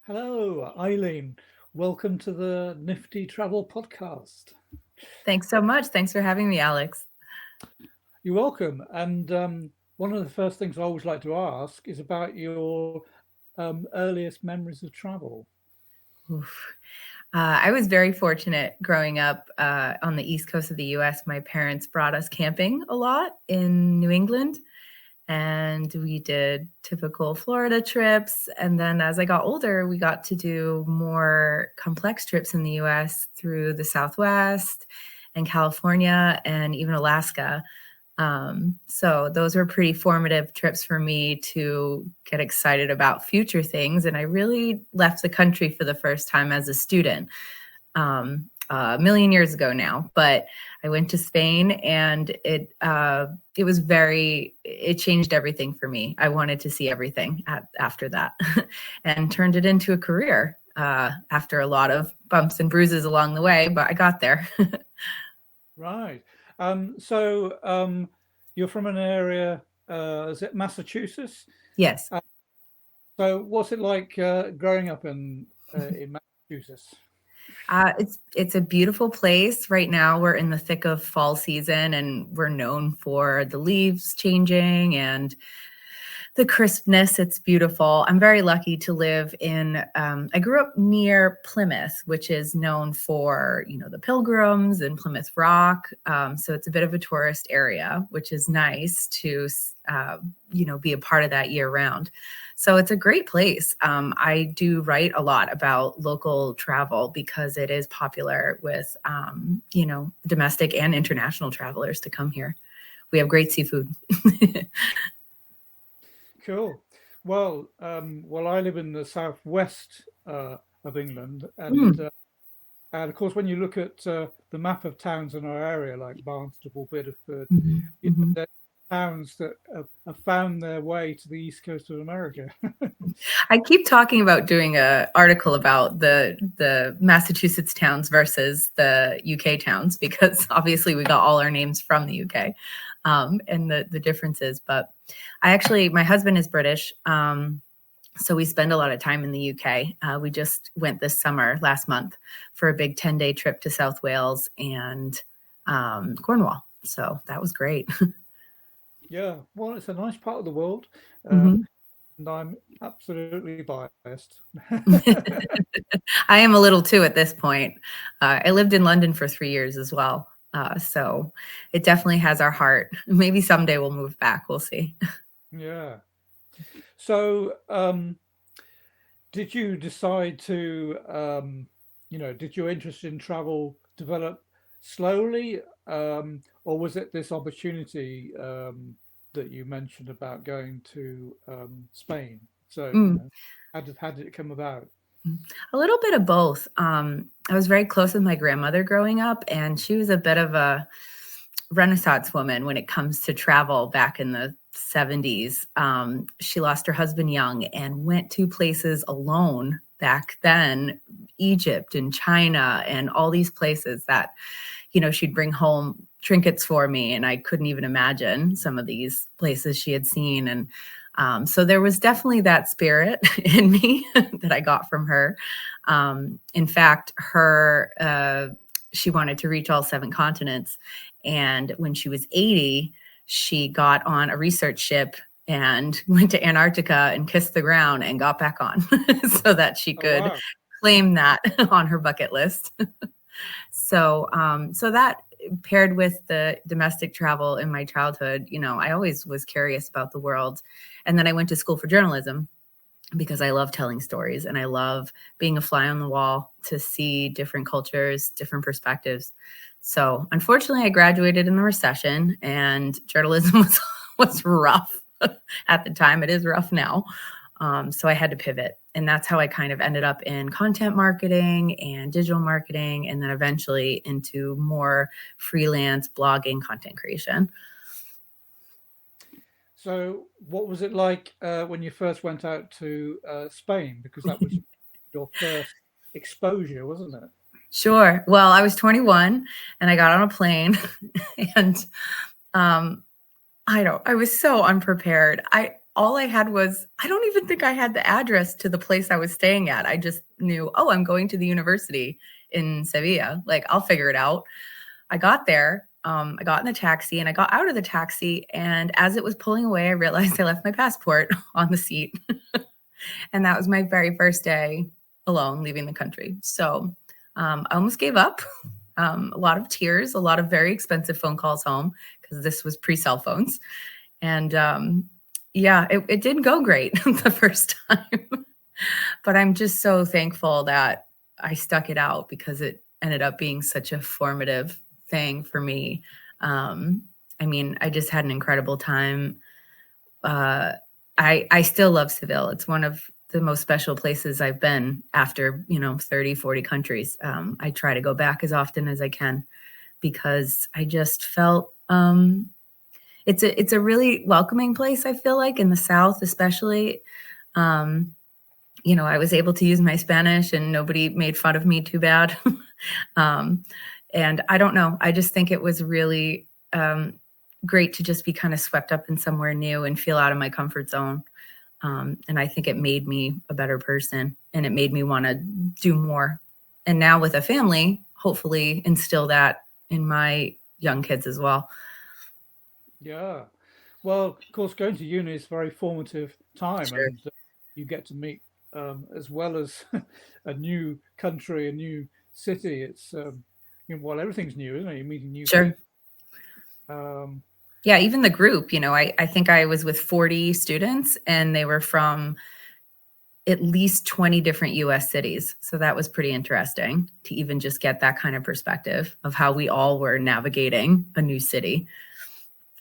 Hello, Eileen. Welcome to the Nifty Travel Podcast. Thanks so much. Thanks for having me, Alex. You're welcome. And one of the first things I always like to ask is about your earliest memories of travel. Oof. I was very fortunate growing up on the East Coast of the US. My parents brought us camping a lot in New England, and we did typical Florida trips. And then as I got older, we got to do more complex trips in the US through the Southwest and California and even Alaska. So those were pretty formative trips for me to get excited about future things. And I really left the country for the first time as a student a million years ago now. But I went to Spain, and it changed everything for me. I wanted to see everything after that, and turned it into a career after a lot of bumps and bruises along the way. But I got there. Right. So you're from an area, is it Massachusetts? Yes. Uh, so what's it like growing up in Massachusetts? It's a beautiful place. Right now, we're in the thick of fall season, and we're known for the leaves changing and the crispness. It's beautiful. I'm very lucky to live in. I grew up near Plymouth, which is known for the Pilgrims and Plymouth Rock. So it's a bit of a tourist area, which is nice to be a part of that year round. So it's a great place. I do write a lot about local travel because it is popular with domestic and international travelers to come here. We have great seafood. Cool. Well, I live in the southwest of England, Mm, and of course, when you look at the map of towns in our area, like Barnstaple, Biddeford, mhm, you know, mhm. they're towns that have found their way to the east coast of America. I keep talking about doing a article about the Massachusetts towns versus the UK towns because obviously we got all our names from the UK, and the differences. But my husband is British, so we spend a lot of time in the UK. We just went this summer, last month, for a big 10-day trip to South Wales and Cornwall. So that was great. Yeah, well, it's a nice part of the world, Mhm. and I'm absolutely biased. I am a little too at this point. I lived in London for 3 years as well. So it definitely has our heart. Maybe someday we'll move back. We'll see. Yeah. So, did you decide to, did your interest in travel develop slowly, or was it this opportunity that you mentioned about going to Spain? So, Mm. how did it come about? A little bit of both. I was very close with my grandmother growing up, and she was a bit of a Renaissance woman when it comes to travel back in the 70s. She lost her husband young and went to places alone back then, Egypt and China, and all these places that, she'd bring home trinkets for me. And I couldn't even imagine some of these places she had seen. And so there was definitely that spirit in me that I got from her. In fact, she wanted to reach all 7 continents. And when she was 80, she got on a research ship and went to Antarctica and kissed the ground and got back on so that she Oh, could wow. claim that on her bucket list. So that paired with the domestic travel in my childhood, I always was curious about the world. And then I went to school for journalism because I love telling stories and I love being a fly on the wall to see different cultures, different perspectives. So unfortunately, I graduated in the recession, and journalism was rough at the time. It is rough now. So I had to pivot. And that's how I kind of ended up in content marketing and digital marketing, and then eventually into more freelance blogging, content creation. So, what was it like when you first went out to Spain? Because that was your first exposure, wasn't it? Sure. Well, I was 21 and I got on a plane and um, I was so unprepared. all I had was, I don't even think I had the address to the place I was staying at. I just knew, oh, I'm going to the university in Sevilla. Like, I'll figure it out. I got there. I got in the taxi and I got out of the taxi. And as it was pulling away, I realized I left my passport on the seat. And that was my very first day alone leaving the country. So I almost gave up. A lot of tears, a lot of very expensive phone calls home because this was pre-cell phones. And yeah, it didn't go great the first time. But I'm just so thankful that I stuck it out because it ended up being such a formative thing for me. I mean, I just had an incredible time. I still love Seville. It's one of the most special places I've been after, 30, 40 countries. I try to go back as often as I can because I just felt it's a really welcoming place, I feel like, in the South, especially. I was able to use my Spanish and nobody made fun of me too bad. And I don't know, I just think it was really great to just be kind of swept up in somewhere new and feel out of my comfort zone. And I think it made me a better person and it made me want to do more. And now with a family, hopefully instill that in my young kids as well. Yeah. Well, of course, going to uni is a very formative time, Sure. and you get to meet, as well as a new country, a new city. It's well, everything's new, isn't it? You're meeting new Sure. people. Um, Yeah, even the group, I think I was with 40 students and they were from at least 20 different US cities. So that was pretty interesting to even just get that kind of perspective of how we all were navigating a new city.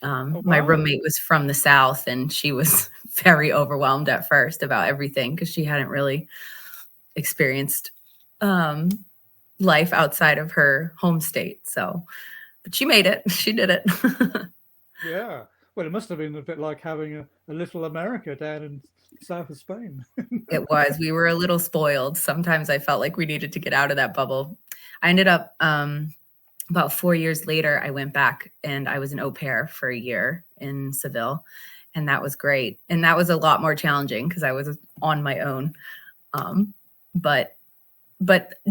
oh My wow. roommate was from the South and she was very overwhelmed at first about everything because she hadn't really experienced um, life outside of her home state. So, but she made it. She did it. Yeah. Well, it must have been a bit like having a little America down in south of Spain. It was. We were a little spoiled. Sometimes I felt like we needed to get out of that bubble. I ended up about 4 years later, I went back and I was an au pair for a year in Seville. And that was great. And that was a lot more challenging because I was on my own. Um, but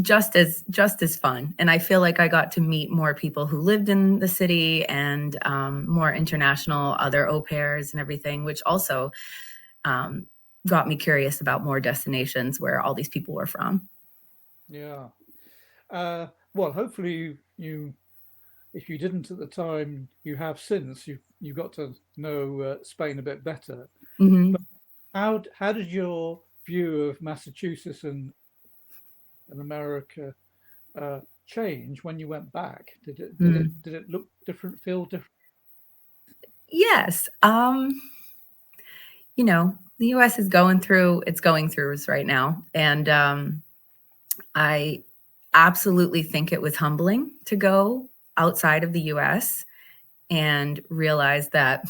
just as fun. And I feel like I got to meet more people who lived in the city and more international other au pairs and everything, which also um, got me curious about more destinations where all these people were from. Yeah. Well, hopefully you, if you didn't at the time, you have since. You got to know Spain a bit better. But Hmm. how did your view of Massachusetts and America change when you went back? Did it look different? Feel different? Yes. The US is going through its going throughs right now. And I absolutely think it was humbling to go outside of the US and realize that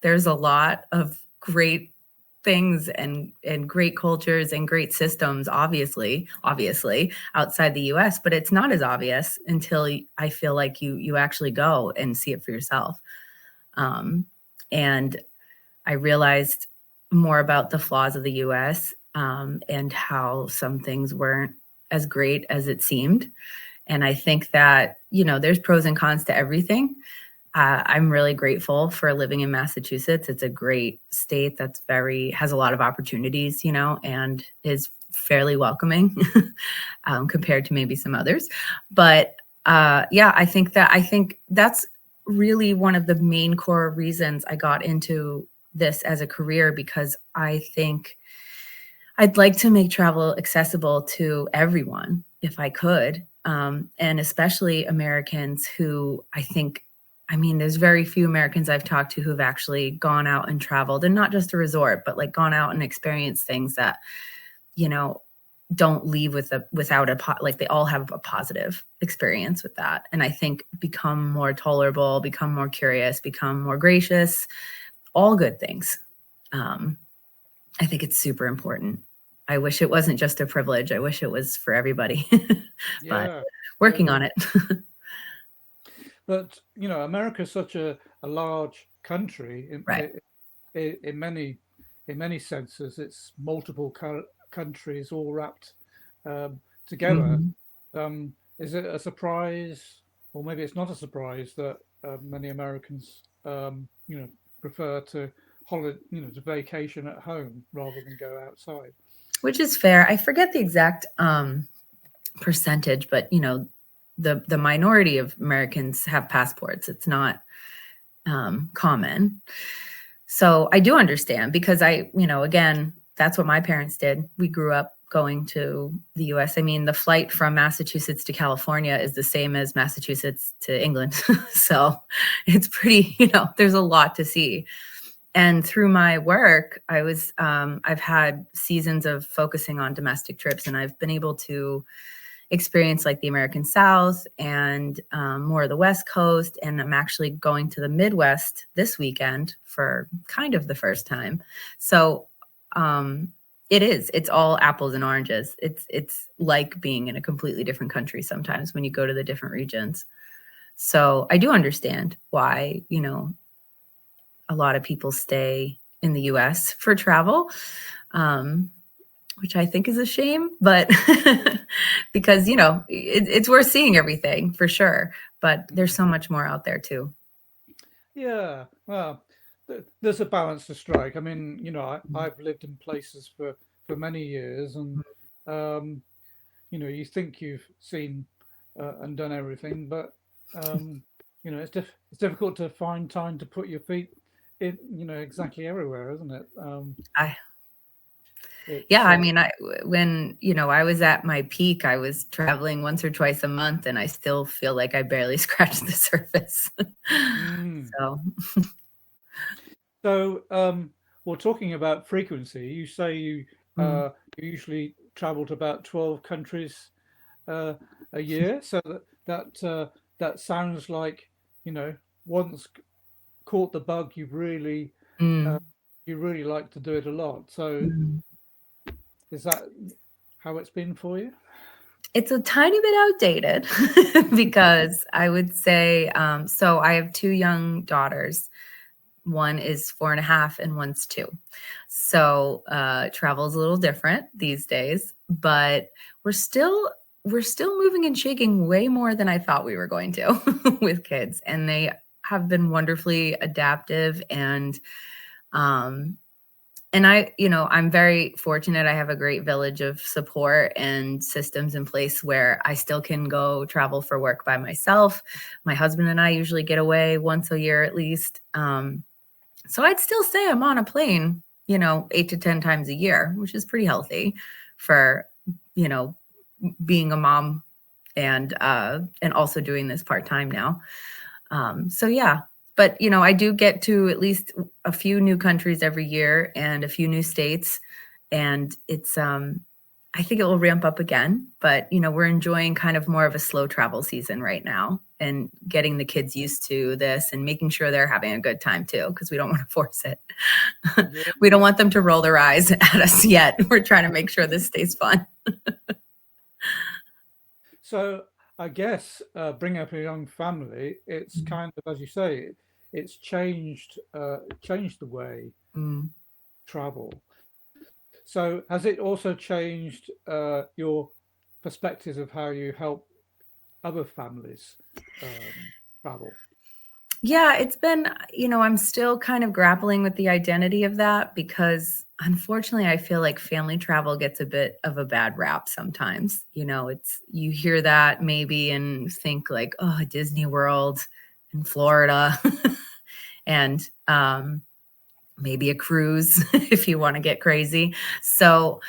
there's a lot of great things and great cultures and great systems obviously outside the US, but it's not as obvious until I feel like you actually go and see it for yourself. And I realized more about the flaws of the US, and how some things weren't as great as it seemed. And I think that, there's pros and cons to everything. I'm really grateful for living in Massachusetts. It's a great state has a lot of opportunities, and is fairly welcoming compared to maybe some others. But yeah, I think that's really one of the main core reasons I got into this as a career, because I think I'd like to make travel accessible to everyone if I could. And especially Americans who there's very few Americans I've talked to who've actually gone out and traveled, and not just a resort, but like gone out and experienced things that, don't leave like they all have a positive experience with that. And I think become more tolerable, become more curious, become more gracious, all good things. I think it's super important. I wish it wasn't just a privilege. I wish it was for everybody, but Yeah. working Yeah. on it. But America's such a large country. Right. in many senses, it's multiple countries all wrapped together. Mhm. Is it a surprise, or maybe it's not a surprise that many Americans, prefer to to vacation at home rather than go outside? Which is fair. I forget the exact percentage, but the minority of Americans have passports. It's not common. So I do understand because again, that's what my parents did. We grew up going to the US. I mean, the flight from Massachusetts to California is the same as Massachusetts to England. So it's pretty, there's a lot to see. And through my work, I've had seasons of focusing on domestic trips, and I've been able to experience like the American South and more of the West Coast. And I'm actually going to the Midwest this weekend for kind of the first time. So it's all apples and oranges. It's like being in a completely different country sometimes when you go to the different regions. So I do understand why, a lot of people stay in the US for travel. Which I think is a shame, but because, it's worth seeing everything for sure. But there's so much more out there too. Yeah, well, there's a balance to strike. I mean, Mm. I've lived in places for many years, and um, you think you've seen and done everything, but it's difficult to find time to put your feet in, exactly everywhere, isn't it? I, yeah, It's I mean, when, I was at my peak, I was traveling once or twice a month and I still feel like I barely scratched the surface. mm. So, So, well, talking about frequency, you say mm, you usually travel to about 12 countries uh, a year. So that sounds like, you know, once caught the bug, uh, mm, you really like to do it a lot. So mm. is that how it's been for you? It's a tiny bit outdated because I would say, so I have two young daughters. One is 4.5 and one's 2. So travel is a little different these days, but we're still we're still moving and shaking way more than I thought we were going to with kids. And they have been wonderfully adaptive um and I'm very fortunate. I have a great village of support and systems in place where I still can go travel for work by myself. My husband and I usually get away once a year at least. So I'd still say I'm on a plane, 8 to 10 times a year, which is pretty healthy for, you know, being a mom and also doing this part-time now. So yeah, but I do get to at least a few new countries every year and a few new states. And it's I think it will ramp up again, but we're enjoying kind of more of a slow travel season right now and getting the kids used to this and making sure they're having a good time too, because we don't want to force it. Yeah. We don't want them to roll their eyes at us yet. We're trying to make sure this stays fun. So I guess bringing up a young family, it's kind of, as you say, it's changed the way Mm. travel. So has it also changed your perspectives of how you help other families travel? Yeah, it's been, I'm still kind of grappling with the identity of that because unfortunately I feel like family travel gets a bit of a bad rap sometimes. You hear that maybe and think like, oh, Disney World in Florida and maybe a cruise if you want to get crazy. So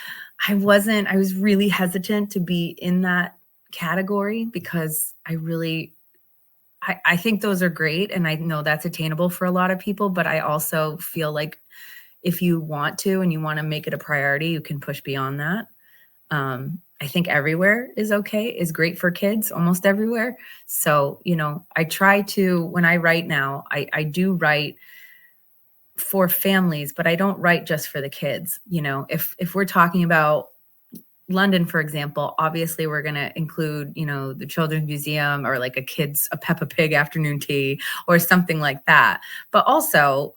I was really hesitant to be in that category because I think those are great. And I know that's attainable for a lot of people, but I also feel like if you want to and you want to make it a priority, you can push beyond that. I think everywhere is great for kids, almost everywhere. So, I try to, when I write now, I do write for families, but I don't write just for the kids. If we're talking about London, for example, obviously we're going to include, the Children's Museum or like a Peppa Pig afternoon tea or something like that. But also,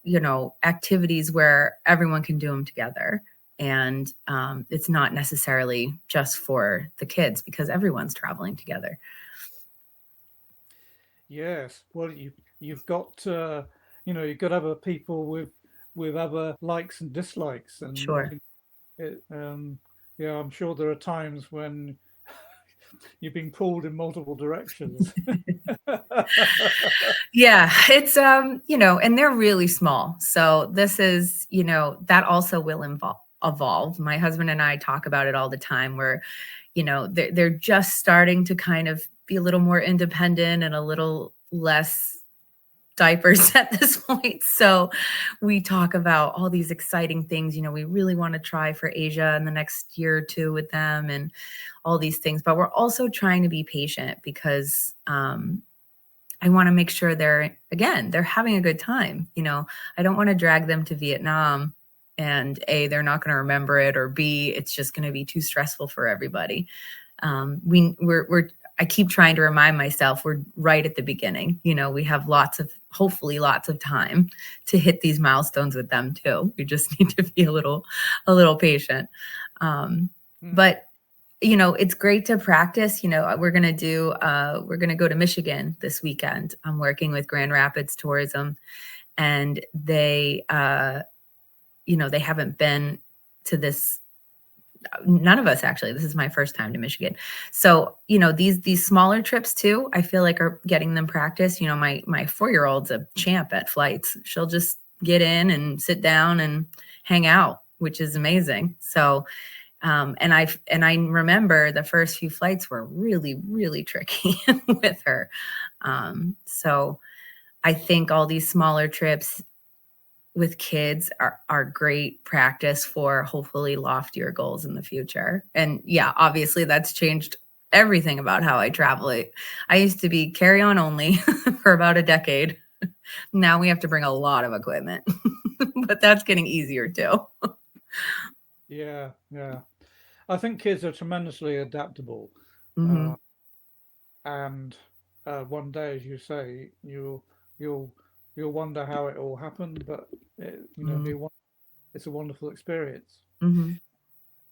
activities where everyone can do them together. And it's not necessarily just for the kids because everyone's traveling together. Yes. Well, you've got you've got other people with other likes and dislikes, and Sure. it, yeah, I'm sure there are times when you're being pulled in multiple directions. Yeah, it's and they're really small. So this is, that also will evolve. My husband and I talk about it all the time where, they're just starting to kind of be a little more independent and a little less diapers at this point. So we talk about all these exciting things, we really want to try for Asia in the next year or two with them and all these things, but we're also trying to be patient because I want to make sure they're having a good time. I don't want to drag them to Vietnam and A, they're not going to remember it, or B, it's just going to be too stressful for everybody. I keep trying to remind myself we're right at the beginning. We have hopefully lots of time to hit these milestones with them too. We just need to be a little patient. But it's great to practice. We're going to go to Michigan this weekend. I'm working with Grand Rapids Tourism, and they haven't been to this. None of us actually. This is my first time to Michigan. So, these smaller trips too, I feel like are getting them practice. My 4-year-old's a champ at flights. She'll just get in and sit down and hang out, which is amazing. So, and I remember the first few flights were really, really tricky with her. So I think all these smaller trips with kids are great practice for hopefully loftier goals in the future. And yeah, obviously that's changed everything about how I travel. I used to be carry-on only for about a decade. Now we have to bring a lot of equipment, but that's getting easier too. Yeah, yeah. I think kids are tremendously adaptable, Hmm. uh, and one day, as you say, you'll you'll wonder how it all happened, but it'll be it's a wonderful experience. Hmm.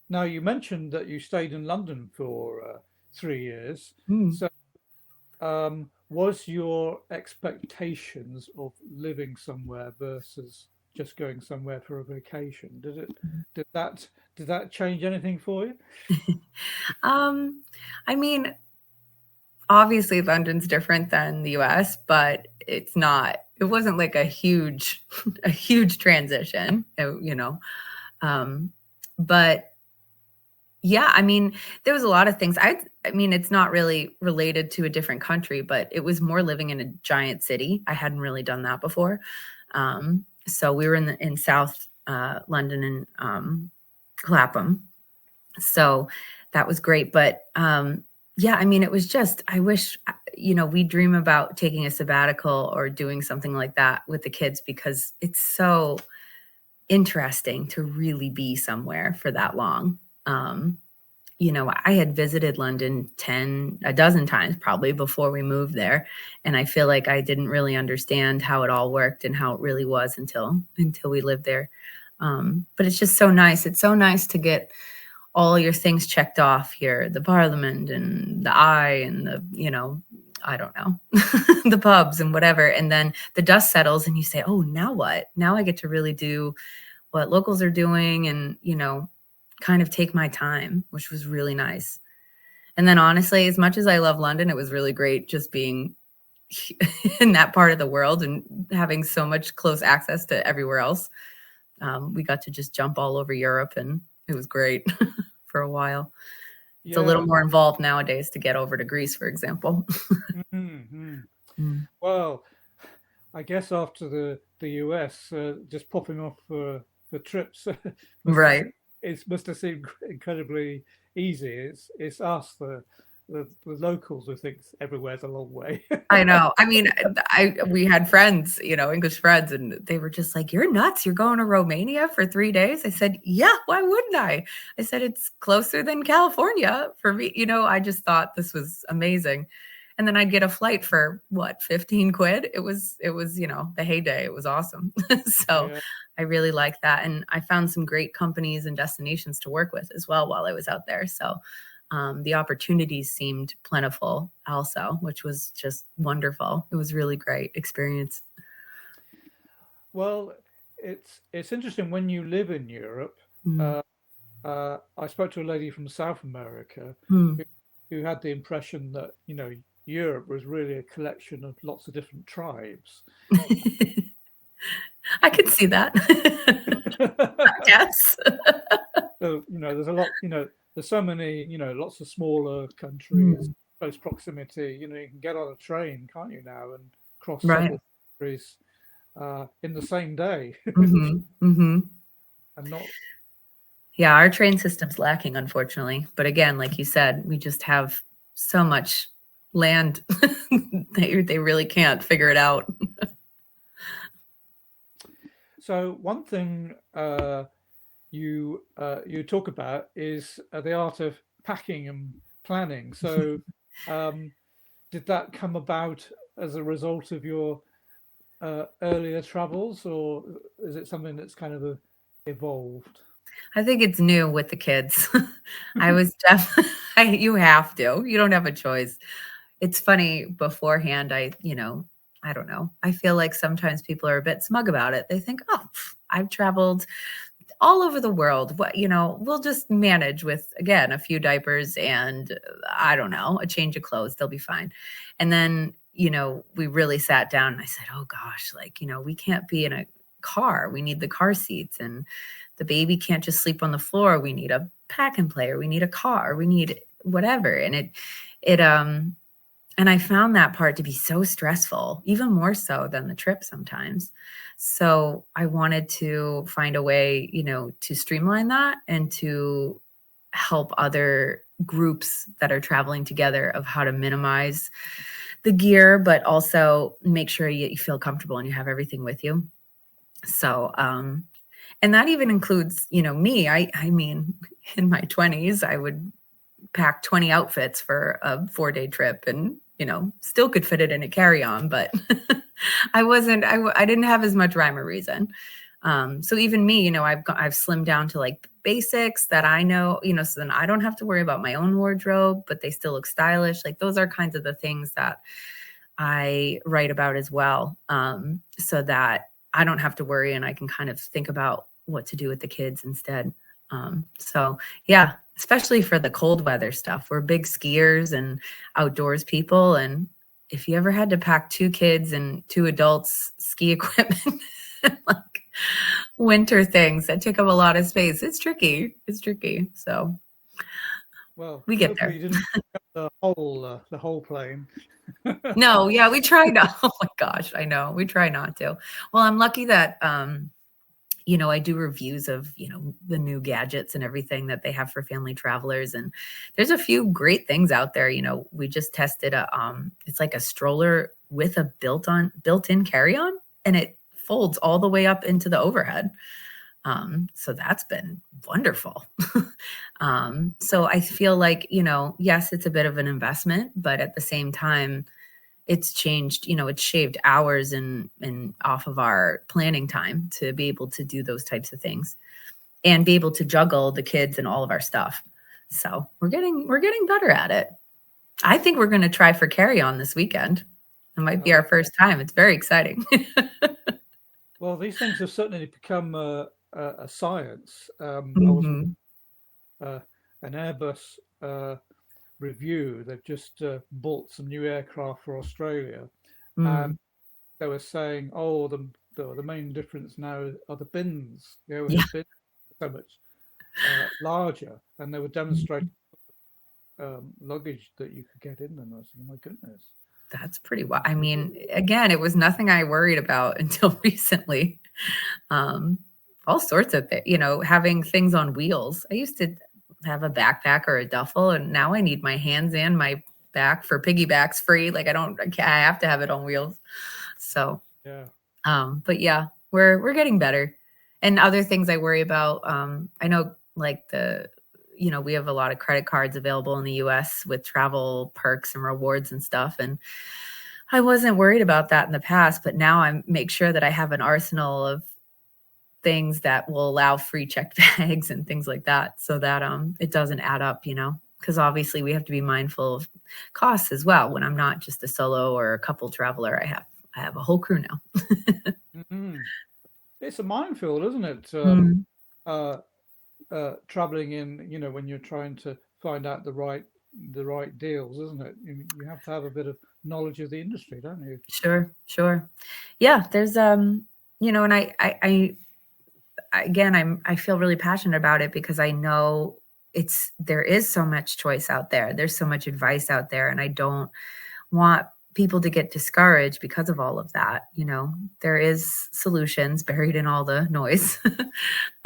Now, you mentioned that you stayed in London for 3 years. Hmm. So, was your expectations of living somewhere versus just going somewhere for a vacation, did that did that change anything for you? um, I mean, obviously London's different than the US, but it wasn't like a huge a huge transition, Um, but yeah, I mean, there was a lot of things. I mean, it's not really related to a different country, but it was more living in a giant city. I hadn't really done that before. So we were in South London and Clapham. So that was great. But yeah, I mean, it was just, I wish, we dream about taking a sabbatical or doing something like that with the kids because it's so interesting to really be somewhere for that long. Um, I had visited London a dozen times probably before we moved there. And I feel like I didn't really understand how it all worked and how it really was until we lived there. But it's just so nice. It's so nice to get all your things checked off here, the parliament and the eye and I don't know, the pubs and whatever. And then the dust settles and you say, oh, now what? Now I get to really do what locals are doing and, kind of take my time, which was really nice. And then honestly, as much as I love London, it was really great just being in that part of the world and having so much close access to everywhere else. We got to just jump all over Europe and it was great for a while. It's a little Yeah. more involved nowadays to get over to Greece, for example. Hmm. Mm. Well, I guess after the US, just popping off for trips must have Right. se- it must have seemed incredibly easy. It's us, the the locals who thinks everywhere's a long way. I know. I mean, we had friends, English friends, and they were just like, "You're nuts. You're going to Romania for 3 days." I said, "Yeah, why wouldn't I?" I said, "It's closer than California for me." I just thought this was amazing. And then I'd get a flight for what, 15 quid? It was, the heyday. It was awesome. So Yeah. I really like that. And I found some great companies and destinations to work with as well while I was out there. So the opportunities seemed plentiful also, which was just wonderful. It was really great experience. Well, it's interesting when you live in Europe. Mm. Uh, I spoke to a lady from South America Mm. who, who had the impression that Europe was really a collection of lots of different tribes. I could see that. I guess. So, there's a lot, there's so many, lots of smaller countries, Mm. close proximity. You can get on a train, can't you now, and cross Right. several countries in the same day, Hmm. Hmm. and not. Yeah, our train system's lacking, unfortunately. But again, like you said, we just have so much land. They really can't figure it out. So one thing you talk about is the art of packing and planning. So um, did that come about as a result of your earlier travels, or is it something that's kind of evolved? I think it's new with the kids. I was definitely, you have to, you don't have a choice. It's funny beforehand. I don't know. I feel like sometimes people are a bit smug about it. They think, oh, I've traveled all over the world. We'll just manage with, again, a few diapers and I don't know, a change of clothes. They'll be fine. And then, we really sat down and I said, oh gosh, like, we can't be in a car. We need the car seats, and the baby can't just sleep on the floor. We need a pack and play, or we need a car, we need whatever. And and I found that part to be so stressful, even more so than the trip sometimes. So I wanted to find a way, to streamline that and to help other groups that are traveling together of how to minimize the gear, but also make sure you feel comfortable and you have everything with you. So, and that even includes, me. I mean, in my 20s, I would pack 20 outfits for a 4-day trip and, still could fit it in a carry-on, but I didn't have as much rhyme or reason. So even me, I've slimmed down to like basics that I know, so then I don't have to worry about my own wardrobe, but they still look stylish. Like those are kinds of the things that I write about as well. So that I don't have to worry and I can kind of think about what to do with the kids instead. So yeah, especially for the cold weather stuff. We're big skiers and outdoors people. And if you ever had to pack 2 kids and 2 adults ski equipment, like winter things that take up a lot of space, it's tricky. It's tricky. So Well, we get hopefully there. you didn't pick up the whole plane. No, yeah, we try not. Oh my gosh, I know. We try not to. Well, I'm lucky that I do reviews of, the new gadgets and everything that they have for family travelers. And there's a few great things out there. We just tested it's like a stroller with a built-in carry-on, and it folds all the way up into the overhead. So that's been wonderful. So I feel like, yes, it's a bit of an investment, but at the same time, it's changed, it's shaved hours and off of our planning time to be able to do those types of things and be able to juggle the kids and all of our stuff. So we're getting better at it. I think we're going to try for carry on this weekend. It might be Oh, our first time. It's very exciting. well, these things have certainly become a science. I was Hmm. uh, an Airbus review. They've just bought some new aircraft for Australia, and Mm. they were saying, "Oh, the main difference now are the bins. The Yeah. overhead bins are so much larger," and they were demonstrating luggage that you could get in them. I was thinking, "My goodness." That's pretty wild. I mean, again, it was nothing I worried about until recently. Um, all sorts of having things on wheels. I used to have a backpack or a duffel, and now I need my hands and my back for piggybacks free. Like I have to have it on wheels. So, Yeah. but yeah, we're getting better. And other things I worry about, I know like we have a lot of credit cards available in the US with travel perks and rewards and stuff. And I wasn't worried about that in the past, but now I make sure that I have an arsenal of things that will allow free checked bags and things like that, so that it doesn't add up, because obviously we have to be mindful of costs as well. When I'm not just a solo or a couple traveler, I have a whole crew now. Hmm. It's a minefield, isn't it? Mm, Uh, Traveling in, when you're trying to find out the right deals, isn't it? You have to have a bit of knowledge of the industry, don't you? sure. Yeah, there's and I feel really passionate about it because I know there is so much choice out there. There's so much advice out there, and I don't want people to get discouraged because of all of that. There is solutions buried in all the noise. Mm.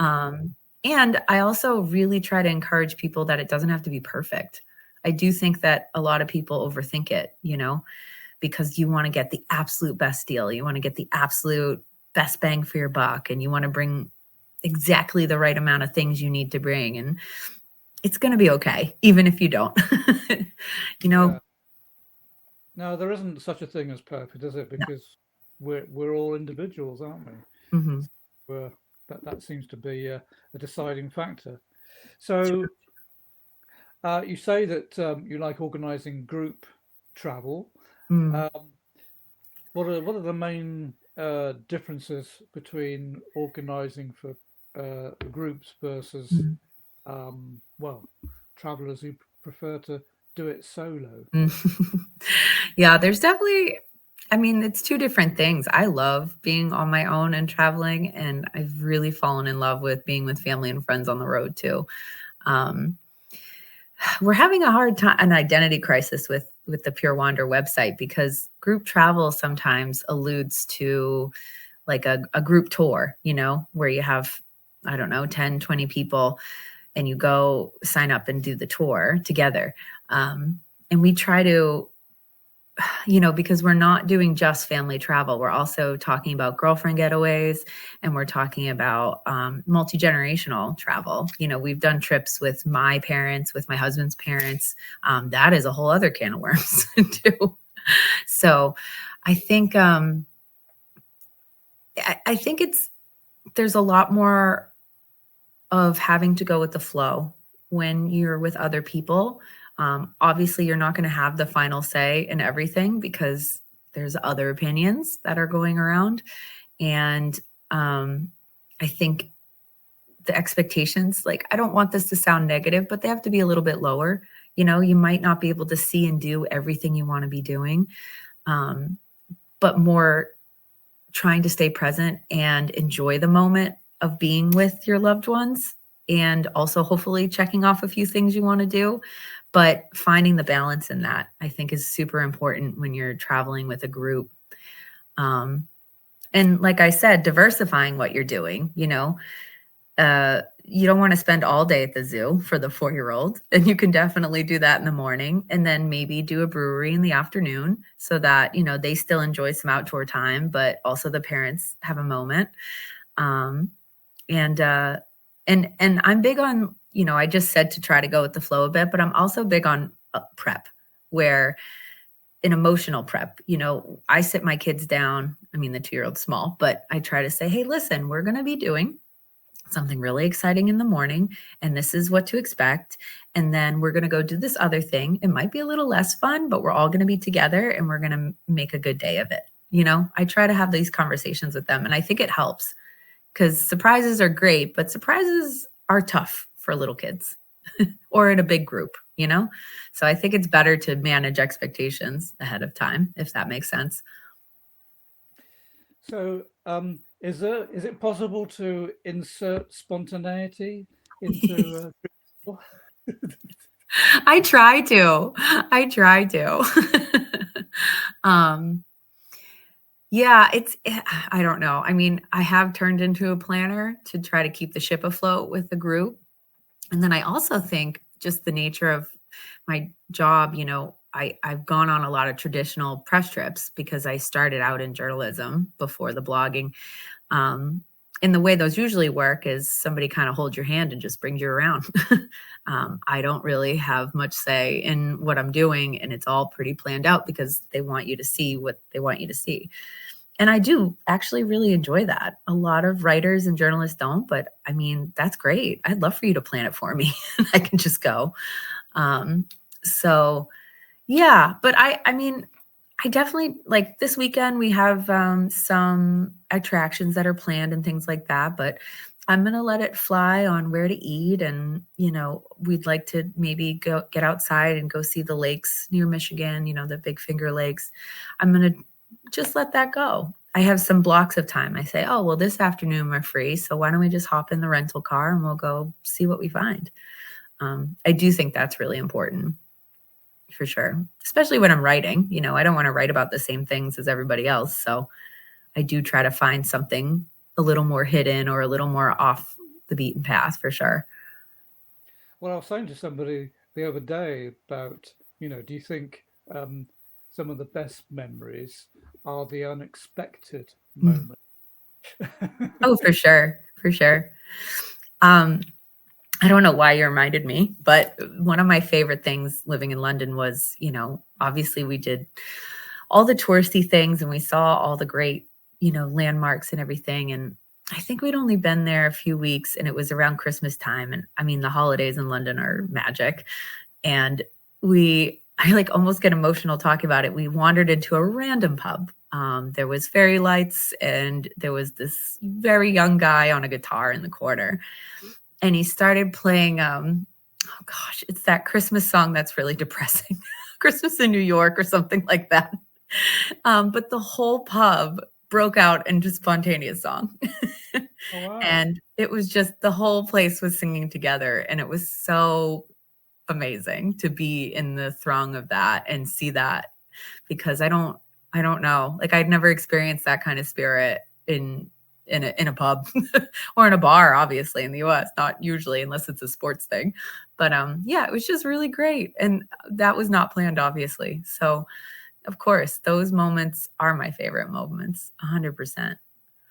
um, and I also really try to encourage people that it doesn't have to be perfect. I do think that a lot of people overthink it, because you want to get the absolute best deal. You want to get the absolute best bang for your buck, and you want to bring exactly the right amount of things you need to bring. And it's going to be okay, even if you don't. you know, Yeah. No, there isn't such a thing as perfect, is it? no. Because we're all individuals, aren't we? Hmm. We're, that seems to be a deciding factor. So you say that you like organising group travel. Mm, Um, what are the main differences between organising for groups versus mm, well, travellers who prefer to do it solo? mm. Yeah, there's definitely, I mean, it's two different things. I love being on my own and traveling, and I've really fallen in love with being with family and friends on the road too. Um, we're having a hard time, an identity crisis with the Pure Wander website, because group travel sometimes alludes to like a group tour, where you have, I don't know, 10, 20 people, and you go sign up and do the tour together. And we try to, because we're not doing just family travel. We're also talking about girlfriend getaways, and we're talking about multi-generational travel. We've done trips with my parents, with my husband's parents. That is a whole other can of worms too. So I think, I think there's a lot more of having to go with the flow when you're with other people. Obviously, you're not going to have the final say in everything because there's other opinions that are going around. And I think the expectations, like, I don't want this to sound negative, but they have to be a little bit lower. You might not be able to see and do everything you want to be doing, but more trying to stay present and enjoy the moment of being with your loved ones, and also hopefully checking off a few things you want to do. But finding the balance in that, I think, is super important when you're traveling with a group. And like I said, diversifying what you're doing. You don't want to spend all day at the zoo for the 4-year-old, and you can definitely do that in the morning, and then maybe do a brewery in the afternoon, so that they still enjoy some outdoor time, but also the parents have a moment. um, and and I'm big on, I just said to try to go with the flow a bit, but I'm also big on prep, where an emotional prep. I sit my kids down. I mean, the 2-year-old's small, but I try to say, hey, listen, we're going to be doing something really exciting in the morning, and this is what to expect. And then we're going to go do this other thing. It might be a little less fun, but we're all going to be together, and we're going to make a good day of it. I try to have these conversations with them, and I think it helps, because surprises are great, but surprises are tough for little kids or in a big group. So I think it's better to manage expectations ahead of time, if that makes sense. So, is it possible to insert spontaneity into? I try to. I try to. um, yeah, I don't know. I mean, I have turned into a planner to try to keep the ship afloat with the group. And then I also think just the nature of my job, I've gone on a lot of traditional press trips because I started out in journalism before the blogging. Um, and the way those usually work is somebody kind of holds your hand and just brings you around. I don't really have much say in what I'm doing, and it's all pretty planned out because they want you to see what they want you to see. And I do actually really enjoy that. A lot of writers and journalists don't, but I mean, that's great. I'd love for you to plan it for me. I can just go. Um, so yeah, but I mean, I definitely like this weekend we have some attractions that are planned and things like that, but I'm going to let it fly on where to eat. And, we'd like to maybe go get outside and go see the lakes near Michigan, the Big Finger Lakes. I'm going to just let that go. I have some blocks of time. I say, oh, well, this afternoon we're free. So why don't we just hop in the rental car and we'll go see what we find? I do think that's really important for sure, especially when I'm writing. I don't want to write about the same things as everybody else. So I do try to find something a little more hidden or a little more off the beaten path for sure. Well, I was saying to somebody the other day about, do you think some of the best memories are the unexpected Mm. moments? Oh, for sure. For sure. Um, I don't know why you reminded me, but one of my favorite things living in London was, obviously we did all the touristy things and we saw all the great, landmarks and everything. And I think we'd only been there a few weeks and it was around Christmas time. And I mean, the holidays in London are magic. And I like almost get emotional talking about it. We wandered into a random pub. There was fairy lights and there was this very young guy on a guitar in the corner. And he started playing, oh gosh, it's that Christmas song that's really depressing. Christmas in New York or something like that. But the whole pub broke out into spontaneous song. Oh, wow. And it was just the whole place was singing together. And it was so amazing to be in the throng of that and see that because I don't know. Like I'd never experienced that kind of spirit in a pub or in a bar, obviously in the US, not usually unless it's a sports thing. But yeah, it was just really great. And that was not planned, obviously. So of course, those moments are my favorite moments, 100%.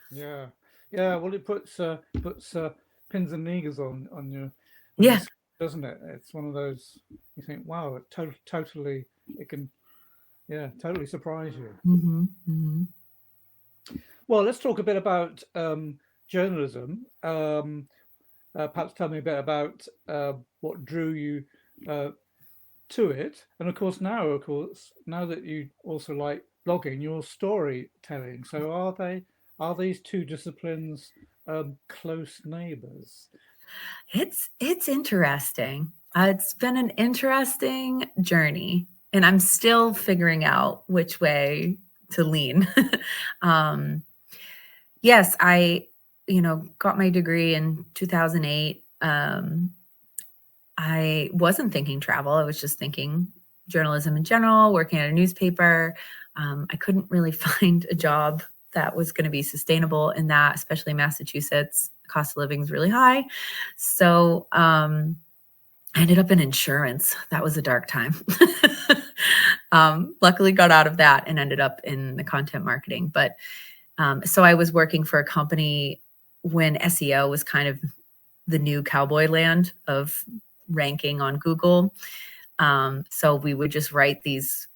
Yeah. Yeah. Well, it puts pins and needles on your Yeah. skin, doesn't it? It's one of those you think, wow, totally it can, yeah, totally surprise you. Hmm. Hmm. Well, let's talk a bit about journalism. Perhaps tell me a bit about what drew you uh, to it, and of course, now that you also like blogging, your storytelling. So, are these two disciplines close neighbours? It's interesting. It's been an interesting journey, and I'm still figuring out which way to lean. um, yes, I, got my degree in 2008. I wasn't thinking travel. I was just thinking journalism in general, working at a newspaper. I couldn't really find a job that was going to be sustainable in that, especially in Massachusetts. The cost of living is really high. So I ended up in insurance. That was a dark time. Luckily got out of that and ended up in the content marketing. But so I was working for a company when SEO was kind of the new cowboy land of ranking on Google. So we would just write these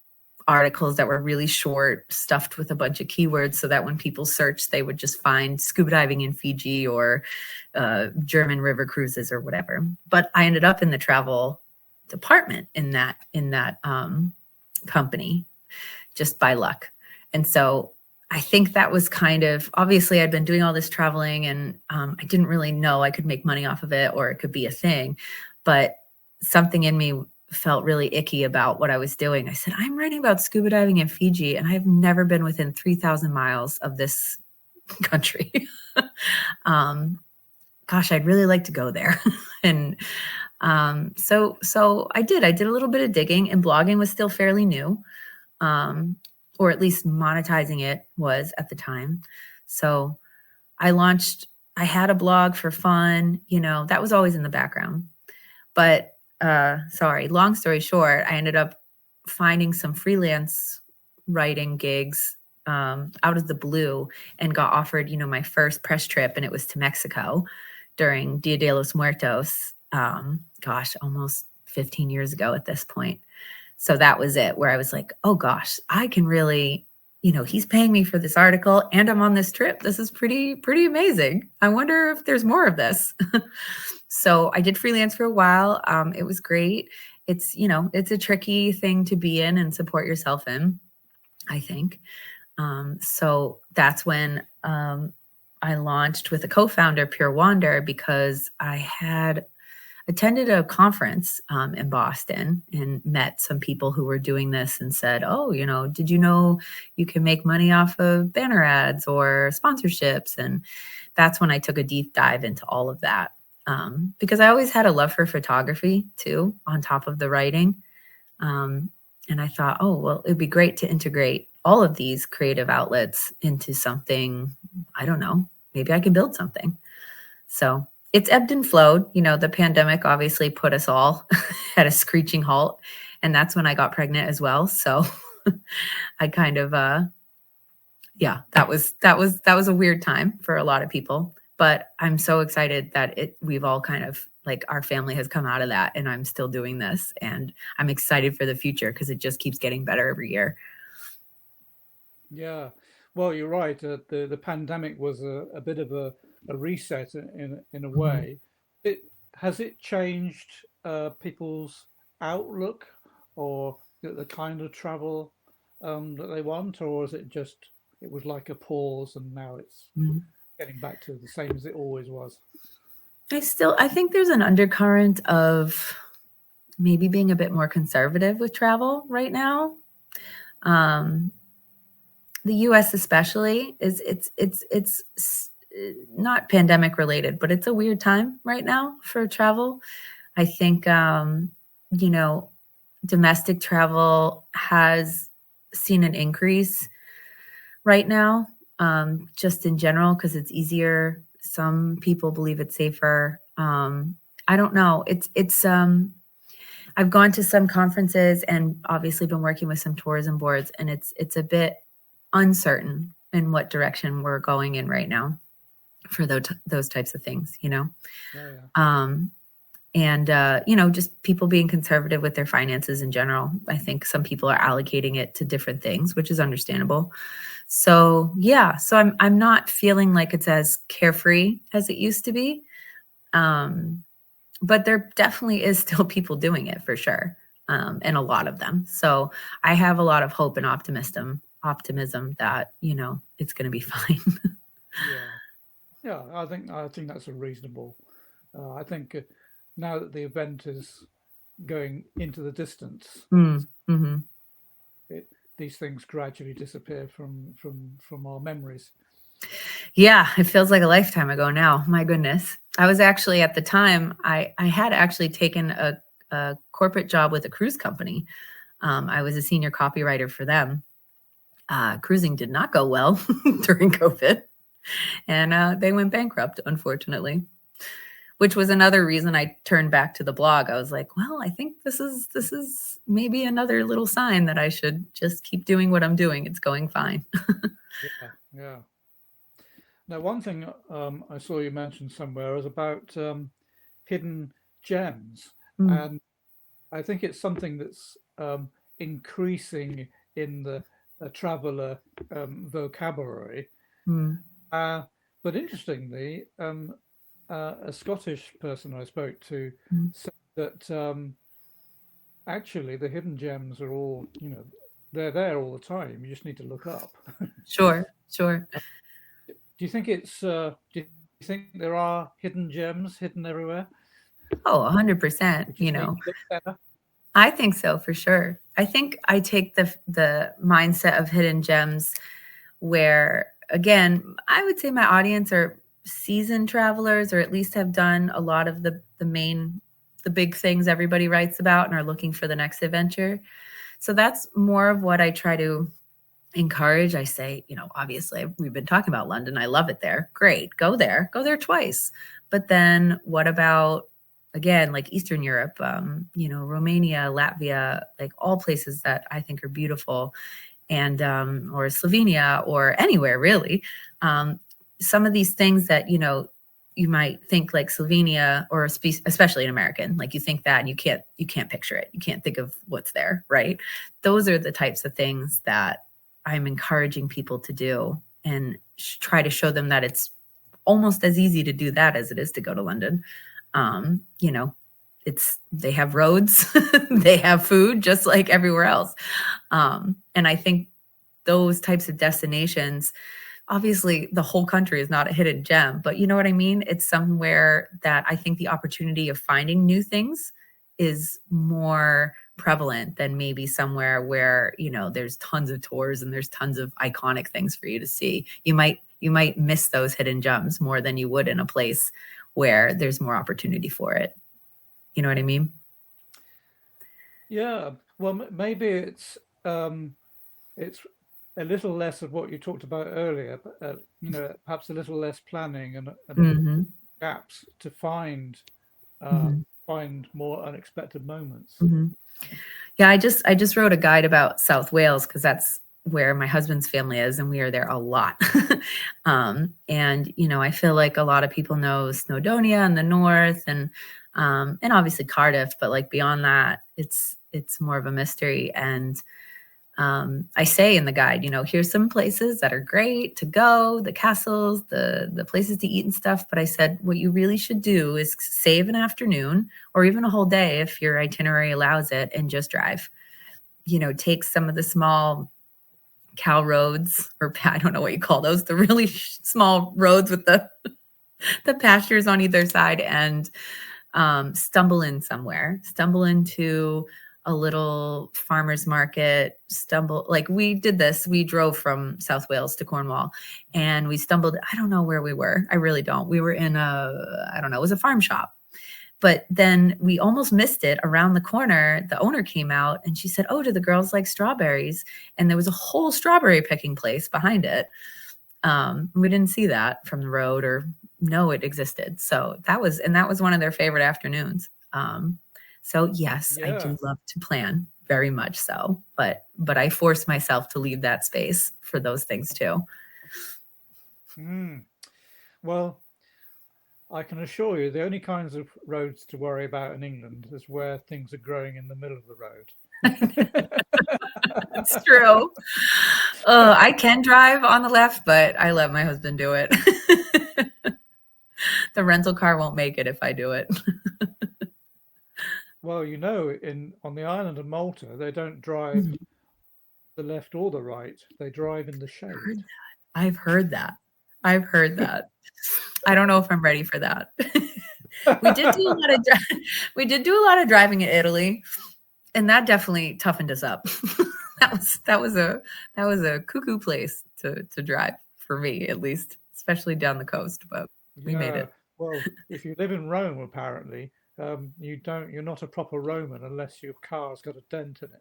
articles that were really short, stuffed with a bunch of keywords so that when people searched, they would just find scuba diving in Fiji or German river cruises or whatever. But I ended up in the travel department in that company just by luck. And so I think that was kind of obviously I'd been doing all this traveling and I didn't really know I could make money off of it or it could be a thing. But something in me felt really icky about what I was doing. I said, I'm writing about scuba diving in Fiji and I've never been within 3,000 miles of this country. um, Gosh, I'd really like to go there. And so I did a little bit of digging and blogging was still fairly new. Or at least monetizing it was at the time. So I had a blog for fun, that was always in the background. But sorry, long story short, I ended up finding some freelance writing gigs out of the blue and got offered, my first press trip, and it was to Mexico during Dia de los Muertos. Gosh, almost 15 years ago at this point. So that was it, where I was like, oh gosh, I can really, he's paying me for this article and I'm on this trip. This is pretty amazing. I wonder if there's more of this. So I did freelance for a while. It was great. It's a tricky thing to be in and support yourself in, I think. So that's when I launched with a co-founder, Pure Wander, because I had attended a conference in Boston and met some people who were doing this and said, oh, did you know you can make money off of banner ads or sponsorships? And that's when I took a deep dive into all of that. Because I always had a love for photography too, on top of the writing. And I thought, oh, well, it'd be great to integrate all of these creative outlets into something. I don't know, maybe I could build something. So it's ebbed and flowed. The pandemic obviously put us all at a screeching halt. And that's when I got pregnant as well. So I kind of, that was a weird time for a lot of people. But I'm so excited that we've all kind of, like, our family has come out of that, and I'm still doing this. And I'm excited for the future because it just keeps getting better every year. Yeah, well, you're right. The pandemic was a bit of a reset in a Mhm. way. Has it changed people's outlook or the kind of travel that they want, or is it was like a pause and now it's Mhm. getting back to the same as it always was? I think there's an undercurrent of maybe being a bit more conservative with travel right now. Um, the US especially it's not pandemic related, but it's a weird time right now for travel. I think you know, domestic travel has seen an increase right now, just in general, because it's easier. Some people believe it's safer. I don't know. I've gone to some conferences and obviously been working with some tourism boards, and it's a bit uncertain in what direction we're going in right now for those types of things, Yeah, yeah. Um, and just people being conservative with their finances in general. I think some people are allocating it to different things, which is understandable. So yeah, so I'm not feeling like it's as carefree as it used to be. Um, but there definitely is still people doing it for sure. And a lot of them. So I have a lot of hope and optimism that, it's going to be fine. Yeah, yeah. I think that's a reasonable. I think now that the event is going into the distance, Mm-hmm. it, these things gradually disappear from our memories. Yeah, it feels like a lifetime ago now. My goodness. I was actually at the time, I had actually taken a corporate job with a cruise company. I was a senior copywriter for them. Cruising did not go well during COVID, and they went bankrupt, unfortunately, which was another reason I turned back to the blog. I was like, well, I think this is maybe another little sign that I should just keep doing what I'm doing. It's going fine. Yeah, yeah. Now, one thing I saw you mention somewhere is about hidden gems, Mm, and I think it's something that's increasing in the traveler vocabulary. mm, Uh, but interestingly, a Scottish person I spoke to mm. said that actually the hidden gems are all, they're there all the time. You just need to look up. Sure, sure. Do you think do you think there are hidden gems hidden everywhere? Oh, 100%, We just need to look better. I think so for sure. I think I take the mindset of hidden gems where, again, I would say my audience are seasoned travelers, or at least have done a lot of the big things everybody writes about and are looking for the next adventure. So that's more of what I try to encourage. I say, obviously we've been talking about London. I love it there. Great. Go there. Go there twice. But then what about again, like Eastern Europe, Romania, Latvia, like all places that I think are beautiful, and or Slovenia, or anywhere really. Some of these things that you might think, like Slovenia, or especially an American, like you think that and you can't picture it. You can't think of what's there, right? Those are the types of things that I'm encouraging people to do, and try to show them that it's almost as easy to do that as it is to go to London. Um, you know, they have roads, they have food just like everywhere else. And I think those types of destinations, obviously the whole country is not a hidden gem, but you know what I mean? It's somewhere that I think the opportunity of finding new things is more prevalent than maybe somewhere where, there's tons of tours and there's tons of iconic things for you to see. You might miss those hidden gems more than you would in a place where there's more opportunity for it. You know what I mean? Yeah. Well, maybe it's a little less of what you talked about earlier, but perhaps a little less planning and Hmm. gaps to uh, Hmm. find more unexpected moments. Hmm. Yeah, I just wrote a guide about South Wales because that's where my husband's family is, and we are there a lot. And I feel like a lot of people know Snowdonia in the north, and obviously Cardiff, but like beyond that, it's more of a mystery. And I say in the guide, here's some places that are great to go, the castles, the places to eat and stuff. But I said, what you really should do is save an afternoon or even a whole day if your itinerary allows it, and just drive. Take some of the small cow roads, or I don't know what you call those, the really small roads with the pastures on either side, and stumble in somewhere, stumble into a little farmer's market, like we did this. We drove from South Wales to Cornwall, and we stumbled, I don't know where we were. I really don't. We were in I don't know, it was a farm shop. But then we almost missed it. Around the corner, the owner came out and she said, "Oh, do the girls like strawberries?" And there was a whole strawberry picking place behind it. We didn't see that from the road or know it existed. So that was one of their favorite afternoons. So yes, I Yeah. do love to plan, very much so, but I force myself to leave that space for those things too. Mm. Well, I can assure you the only kinds of roads to worry about in England is where things are growing in the middle of the It's road. true. I can drive on the left, but I let my husband do it. The rental car won't make it if I do it. Well, in on the island of Malta, they don't drive Mhm. the left or the right. They drive in the Heard shade. that. I've heard that. I've heard that. I don't know if I'm ready for that. We did do a lot of we did do a lot of driving in Italy, and that definitely toughened us up. That was a cuckoo place to drive for me, at least, especially down the coast, but we made Yeah. it. Well, if you live in Rome, apparently, you're not a proper Roman unless your car's got a dent in it.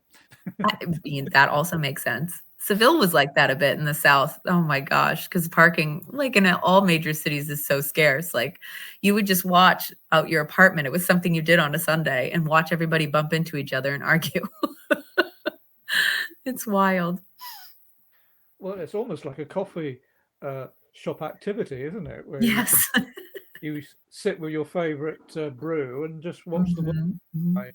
I mean, that also makes sense. Seville was like that a bit in the South. Oh my gosh, because parking, like in all major cities, is so scarce. Like you would just watch out your apartment. It was something you did on a Sunday, and watch everybody bump into each other and argue. It's wild. Well, it's almost like a coffee shop activity, isn't it? Where Yes. sit with your favorite brew and just watch the world Mhm, mhm. by. I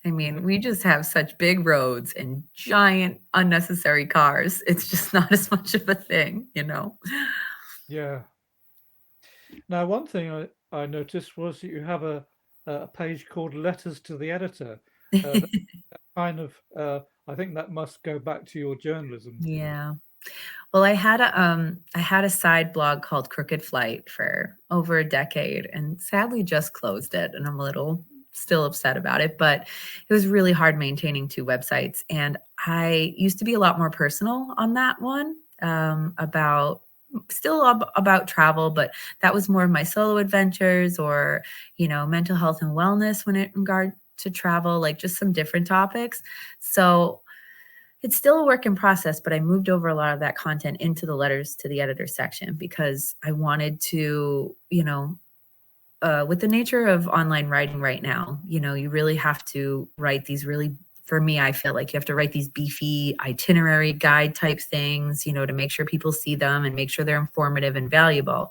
You know? mean, we just have such big roads and giant unnecessary cars. It's just not as much of a thing. Yeah. Now, one thing I noticed was that you have a page called Letters to the Editor. That kind of, I think that must go back to your journalism. Yeah. Well, I had a side blog called Crooked Flight for over a decade, and sadly just closed it, and I'm a little still upset about it, but it was really hard maintaining two websites. And I used to be a lot more personal on that one, about still about travel, but that was more of my solo adventures, or mental health and wellness when it regard to travel, like just some different topics. So it's still a work in process, but I moved over a lot of that content into the letters to the editor section because I wanted to, with the nature of online writing right now, you really have to write these really, for me, I feel like you have to write these beefy itinerary guide type things, to make sure people see them and make sure they're informative and valuable.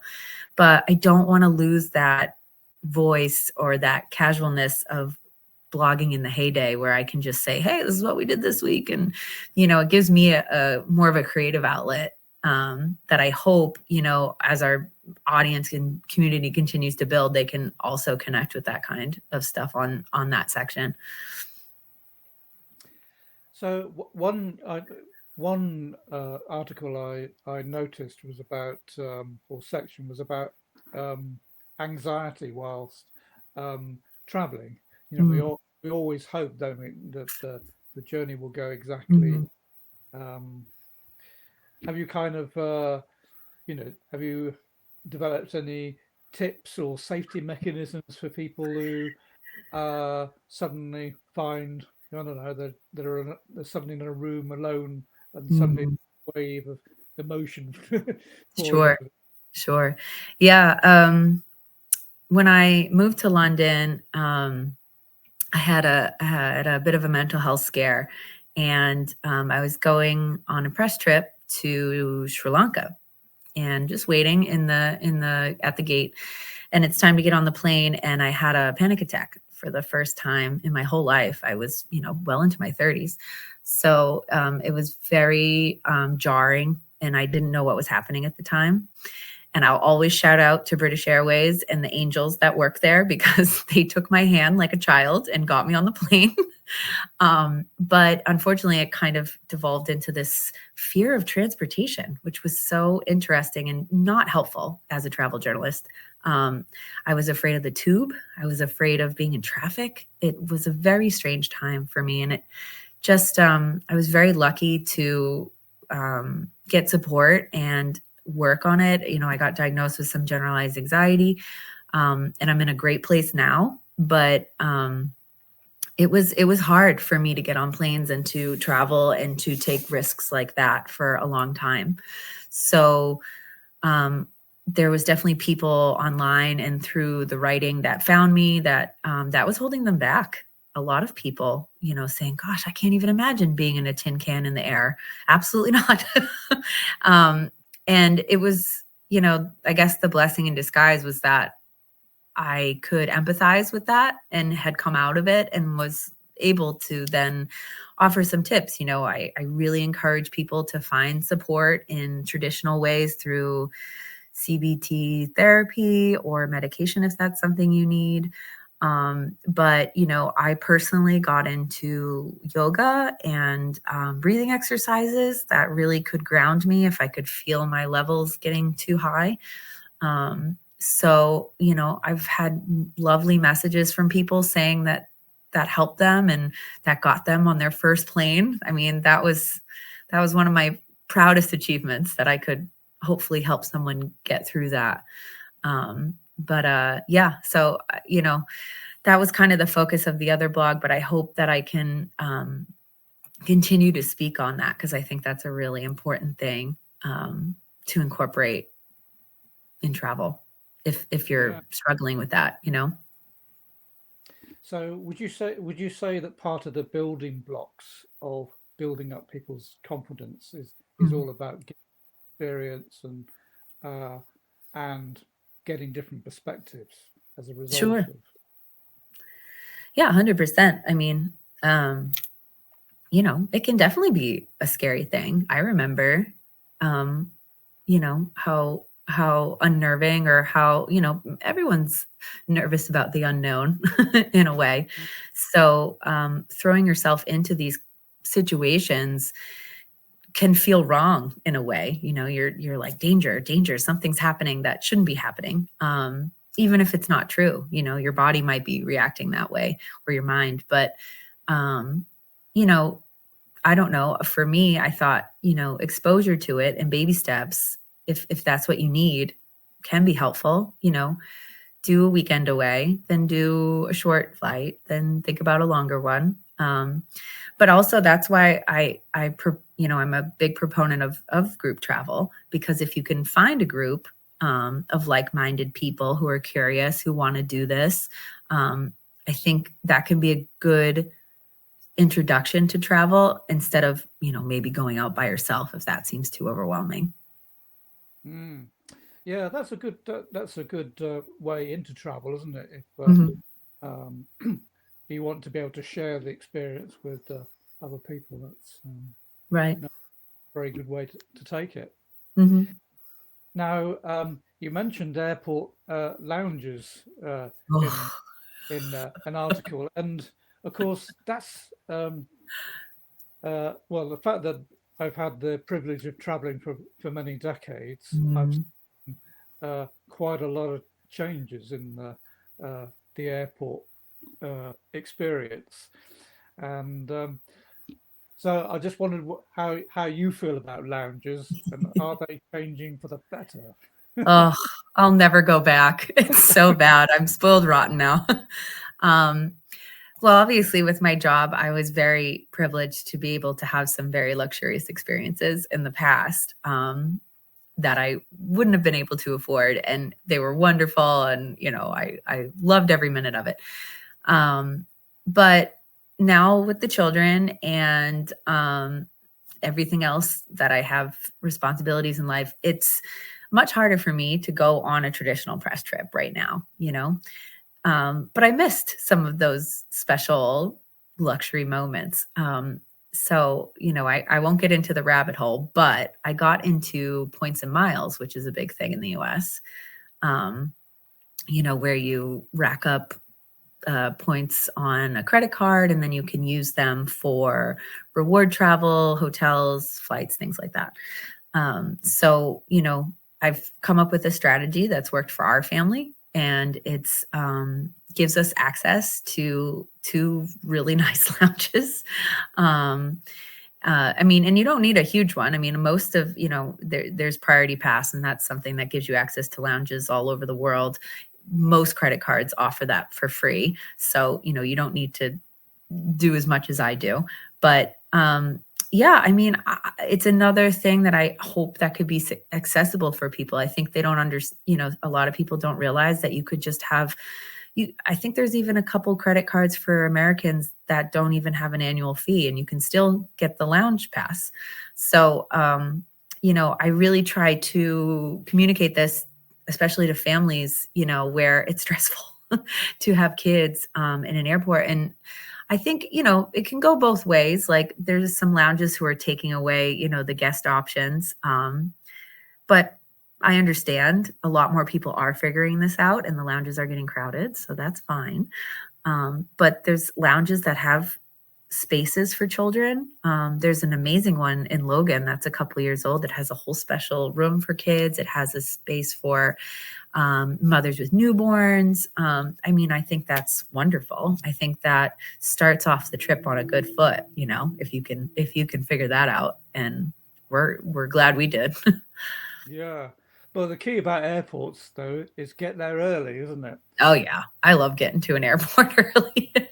But I don't want to lose that voice or that casualness of blogging in the heyday where I can just say, hey, this is what we did this week. And, it gives me a more of a creative outlet that I hope, as our audience and community continues to build, they can also connect with that kind of stuff on that section. So one article I noticed was about, or section was about anxiety whilst traveling. We always hope, don't we, that the journey will go exactly. Um, have you kind of have you developed any tips or safety mechanisms for people who suddenly find, I don't know, that they're suddenly in a room alone and suddenly a wave of emotion pouring Sure. over? Sure. Yeah. When I moved to London, I had a bit of a mental health scare, and I was going on a press trip to Sri Lanka, and just waiting at the gate, and it's time to get on the plane, and I had a panic attack for the first time in my whole life. I was, well into my 30s, so it was very jarring, and I didn't know what was happening at the time. And I'll always shout out to British Airways and the angels that work there, because they took my hand like a child and got me on the plane. But unfortunately, it kind of devolved into this fear of transportation, which was so interesting and not helpful as a travel journalist. I was afraid of the tube. I was afraid of being in traffic. It was a very strange time for me. And it just, I was very lucky to get support and work on it. I got diagnosed with some generalized anxiety, and I'm in a great place now. But it was hard for me to get on planes and to travel and to take risks like that for a long time. So there was definitely people online and through the writing that found me that was holding them back. A lot of people, saying, gosh, I can't even imagine being in a tin can in the air. Absolutely not. And it was, I guess the blessing in disguise was that I could empathize with that and had come out of it and was able to then offer some tips. I really encourage people to find support in traditional ways through CBT therapy or medication if that's something you need. But I personally got into yoga and breathing exercises that really could ground me if I could feel my levels getting too high. So, I've had lovely messages from people saying that helped them and that got them on their first plane. I mean, that was one of my proudest achievements, that I could hopefully help someone get through that. Yeah, so, that was kind of the focus of the other blog, but I hope that I can continue to speak on that, because I think that's a really important thing to incorporate in travel if you're struggling with that. So would you say that part of the building blocks of building up people's confidence is all about experience uh, and getting different perspectives as a result Sure. of? Yeah, 100%. I mean, it can definitely be a scary thing. I remember, how unnerving, or how, everyone's nervous about the unknown in a way. So throwing yourself into these situations can feel wrong in a way. You're like, danger, something's happening that shouldn't be happening. Even if it's not true, your body might be reacting that way, or your mind. But, I don't know. For me, I thought, exposure to it and baby steps, if that's what you need, can be helpful. Do a weekend away, then do a short flight, then think about a longer one. But also that's why I'm a big proponent of group travel, because if you can find a group, of like-minded people who are curious, who want to do this. I think that can be a good introduction to travel instead of, maybe going out by yourself if that seems too overwhelming. Mm. Yeah, that's a good way into travel, isn't it? If Hmm. um, you want to be able to share the experience with other people, that's Right. a very good way to take it. Hmm. Now, you mentioned airport lounges in Oh. an article, and of course, that's well, the fact that I've had the privilege of traveling for many decades, I've Mm. seen quite a lot of changes in the airport experience, and so I just wondered how you feel about lounges, and are they changing for the better? Oh, I'll never go back. It's so bad. I'm spoiled rotten now. um, well, obviously, with my job, I was very privileged to be able to have some very luxurious experiences in the past. That I wouldn't have been able to afford. And they were wonderful. And, I loved every minute of it. Um, but now with the children and everything else that I have responsibilities in life, it's much harder for me to go on a traditional press trip right now. But I missed some of those special luxury moments. I won't get into the rabbit hole, but I got into points and miles, which is a big thing in the US, um, where you rack up points on a credit card and then you can use them for reward travel, hotels, flights, things like that. I've come up with a strategy that's worked for our family, and it's gives us access to two really nice lounges. Um, and you don't need a huge one. I mean, most of, there's Priority Pass, and that's something that gives you access to lounges all over the world. Most credit cards offer that for free. So, you don't need to do as much as I do. But yeah, I mean, it's another thing that I hope that could be accessible for people. I think they don't a lot of people don't realize that you could just have I think there's even a couple credit cards for Americans that don't even have an annual fee, and you can still get the lounge pass. So, I really try to communicate this, especially to families, where it's stressful to have kids in an airport. And I think, it can go both ways. Like there's some lounges who are taking away, the guest options. But I understand a lot more people are figuring this out and the lounges are getting crowded. So that's fine. But there's lounges that have spaces for children. There's an amazing one in Logan that's a couple years old that has a whole special room for kids. It has a space for mothers with newborns. I think that's wonderful. I think that starts off the trip on a good foot, if you can figure that out. And we're glad we did. Yeah. Well, the key about airports, though, is get there early, isn't it? Oh yeah, I love getting to an airport early. It's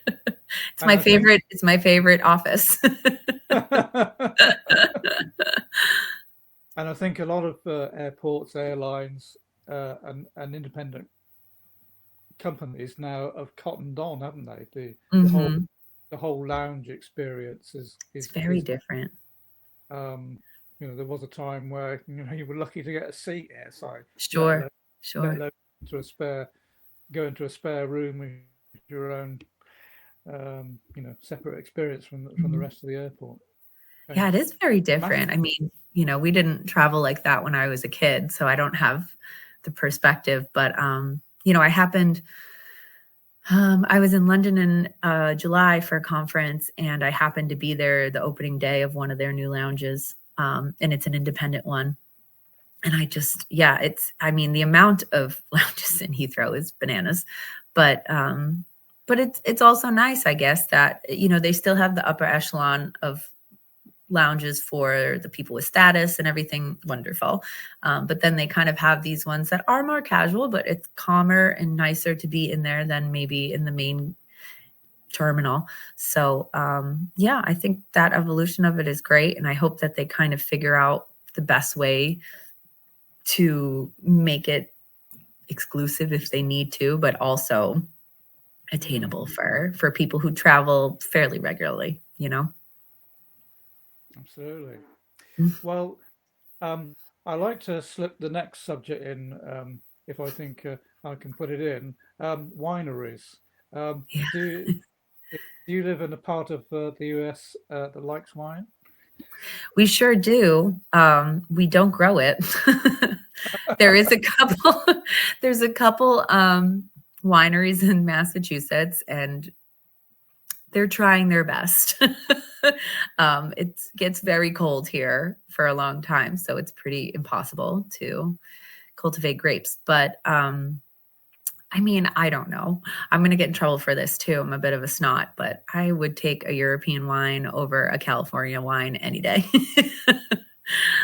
And my I think, favorite. It's my favorite office. and I think a lot of airports, airlines, and independent companies now have cottoned on, haven't they? Hmm. The whole lounge experience It's very is different. um, there was a time where you were lucky to get a seat airside, let Sure, alone let sure. alone to a spare go into a spare room with your own separate experience from the Mhm. rest of the airport. Yeah, it Changed is very different. I massively. mean, we didn't travel like that when I was a kid, so I don't have the perspective. But I was in London in July for a conference, and I happened to be there the opening day of one of their new lounges, and it's an independent one. And yeah, the amount of lounges in Heathrow is bananas, but it's also nice, I guess, that they still have the upper echelon of lounges for the people with status and everything wonderful. But then they kind of have these ones that are more casual, but it's calmer and nicer to be in there than maybe in the main terminal. So yeah, I think that evolution of it is great. And I hope that they kind of figure out the best way to make it exclusive if they need to, but also attainable for people who travel fairly regularly, you know? Absolutely. Mm. Well, I like to slip the next subject in, if I think I can put it in. Wineries. Yeah, Do do you live in a part of the US that likes wine? we sure do. We don't grow it. There is a couple, there's a couple wineries in Massachusetts, and they're trying their best. It gets very cold here for a long time, so it's pretty impossible to cultivate grapes. But I mean, I don't know. I'm going to get in trouble for this too. I'm a bit of a snot, but I would take a European wine over a California wine any day.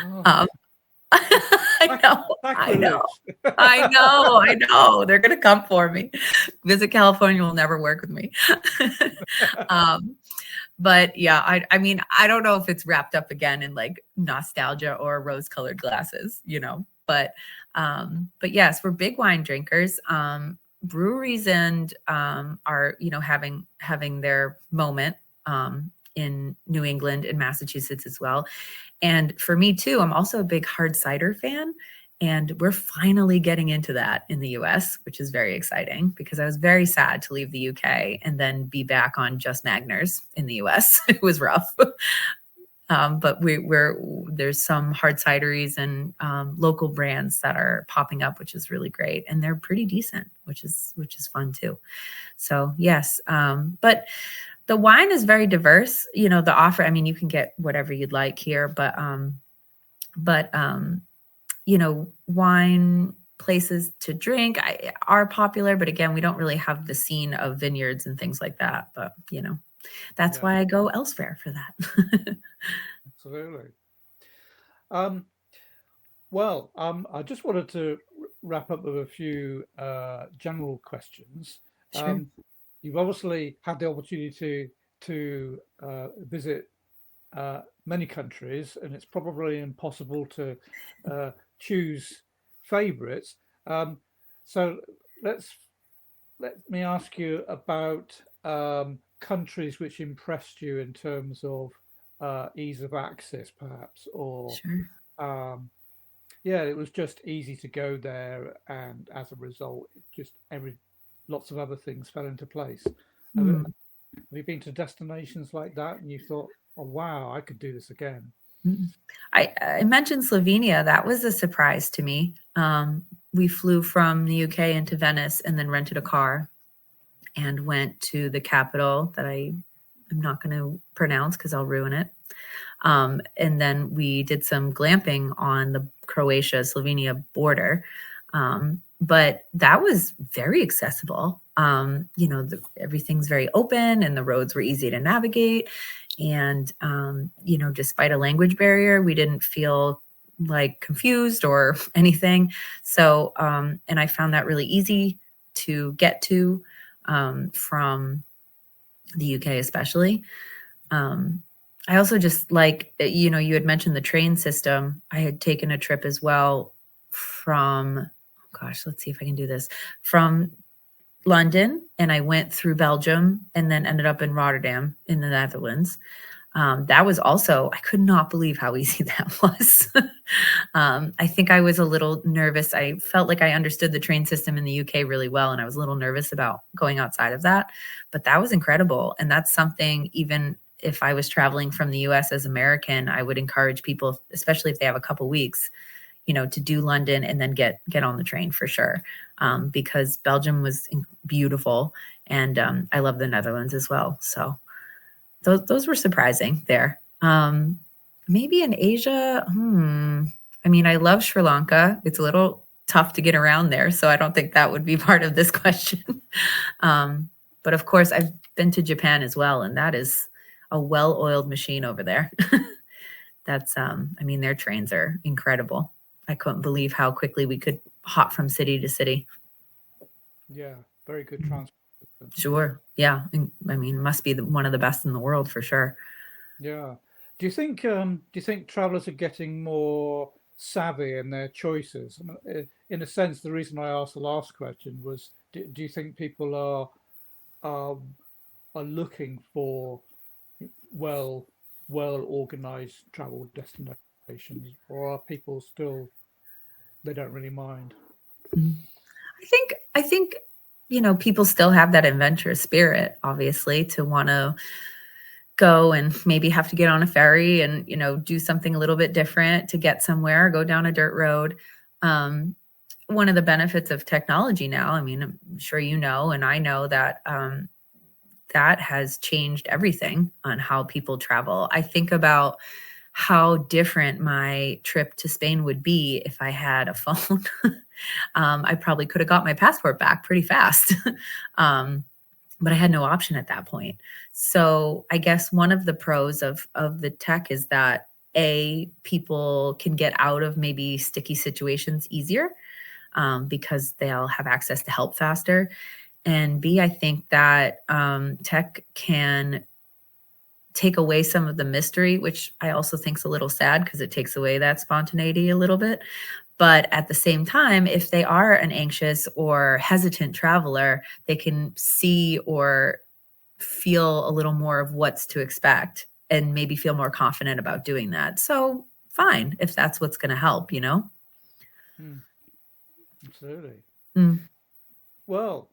Oh, um, I know, I know, sacrilege! I know. They're going to come for me. Visit California will never work with me. um, but yeah, I mean, I don't know if it's wrapped up again in like nostalgia or rose-colored glasses, you know. But yes, we're big wine drinkers. Breweries and are, you know, having their moment in New England and Massachusetts as well. And for me too, I'm also a big hard cider fan. And we're finally getting into that in the US, which is very exciting because I was very sad to leave the UK and then be back on just Magners in the US. It was rough. But we're there's some hard cideries and local brands that are popping up, which is really great, and they're pretty decent, which is fun too. So yes, but the wine is very diverse. You know, the offer. I mean, you can get whatever you'd like here, but you know, wine places to drink are popular, but again, we don't really have the scene of vineyards and things like that. But you know, that's Yeah, why I go elsewhere for that. absolutely. Um, well, I just wanted to wrap up with a few general questions. Sure. You've obviously had the opportunity to visit many countries, and it's probably impossible to uh, choose favorites. Um, so let's let me ask you about countries which impressed you in terms of ease of access, perhaps, or Sure. um, yeah, it was just easy to go there, and as a result, it just lots of other things fell into place. Have Hmm. you been to destinations like that, and you thought, "Oh wow, I could do this again"? Mm. I mentioned Slovenia. That was a surprise to me. We flew from the UK into Venice and then rented a car and went to the capital that I am not going to pronounce because I'll ruin it. And then we did some glamping on the Croatia Slovenia border. But that was very accessible. You know, everything's very open and the roads were easy to navigate. And, you know, despite a language barrier, we didn't feel like confused or anything. So, and I found that really easy to get to from the UK, especially. Um, I also just like, you know, you had mentioned the train system. I had taken a trip as well from, oh gosh, let's see if I can do this, from London, and I went through Belgium and then ended up in Rotterdam in the Netherlands. That was also, I could not believe how easy that was. I think I was a little nervous. I felt like I understood the train system in the UK really well, and I was a little nervous about going outside of that. But that was incredible. And that's something, even if I was traveling from the US as American, I would encourage people, especially if they have a couple weeks, you know, to do London and then get on the train for sure. Because Belgium was beautiful, and I love the Netherlands as well. So those were surprising there. Maybe in Asia, I mean, I love Sri Lanka. It's a little tough to get around there, so I don't think that would be part of this question. But of course, I've been to Japan as well, and that is a well-oiled machine over there. That's, I mean, their trains are incredible. I couldn't believe how quickly we could hop from city to city. Yeah, very good transport system. Sure. Yeah. I mean, it must be one of the best in the world for sure. Yeah. Do you think travelers are getting more savvy in their choices. In a sense, the reason I asked the last question was, do you think people are are looking for well organized travel destinations, or are people still, they don't really mind? I think people still have that adventurous spirit, obviously, to want to go and maybe have to get on a ferry and do something a little bit different to get somewhere, go down a dirt road. One of the benefits of technology now, I mean, I'm sure and I know that that has changed everything on how people travel. I think about how different my trip to Spain would be if I had a phone. I probably could have got my passport back pretty fast. But I had no option at that point. So I guess one of the pros of the tech is that people can get out of maybe sticky situations easier because they'll have access to help faster. And B, I think that tech can take away some of the mystery, which I also think is a little sad because it takes away that spontaneity a little bit. But at the same time, if they are an anxious or hesitant traveler, they can see or feel a little more of what's to expect and maybe feel more confident about doing that. So fine, if that's what's going to help, Absolutely. Mm. Well,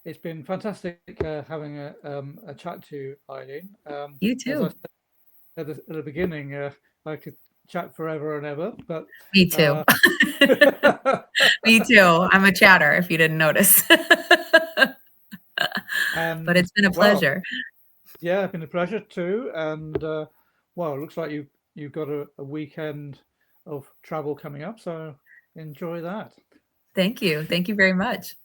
it's been fantastic having a chat to you, Eileen. You As I too. said at the beginning, I could chat forever and ever, but Me too. Me too. I'm a chatter if you didn't notice. But and it's been a well, pleasure. yeah, it's been a pleasure too. And well, it looks like you've got a weekend of travel coming up, so enjoy that. Thank you. Thank you very much.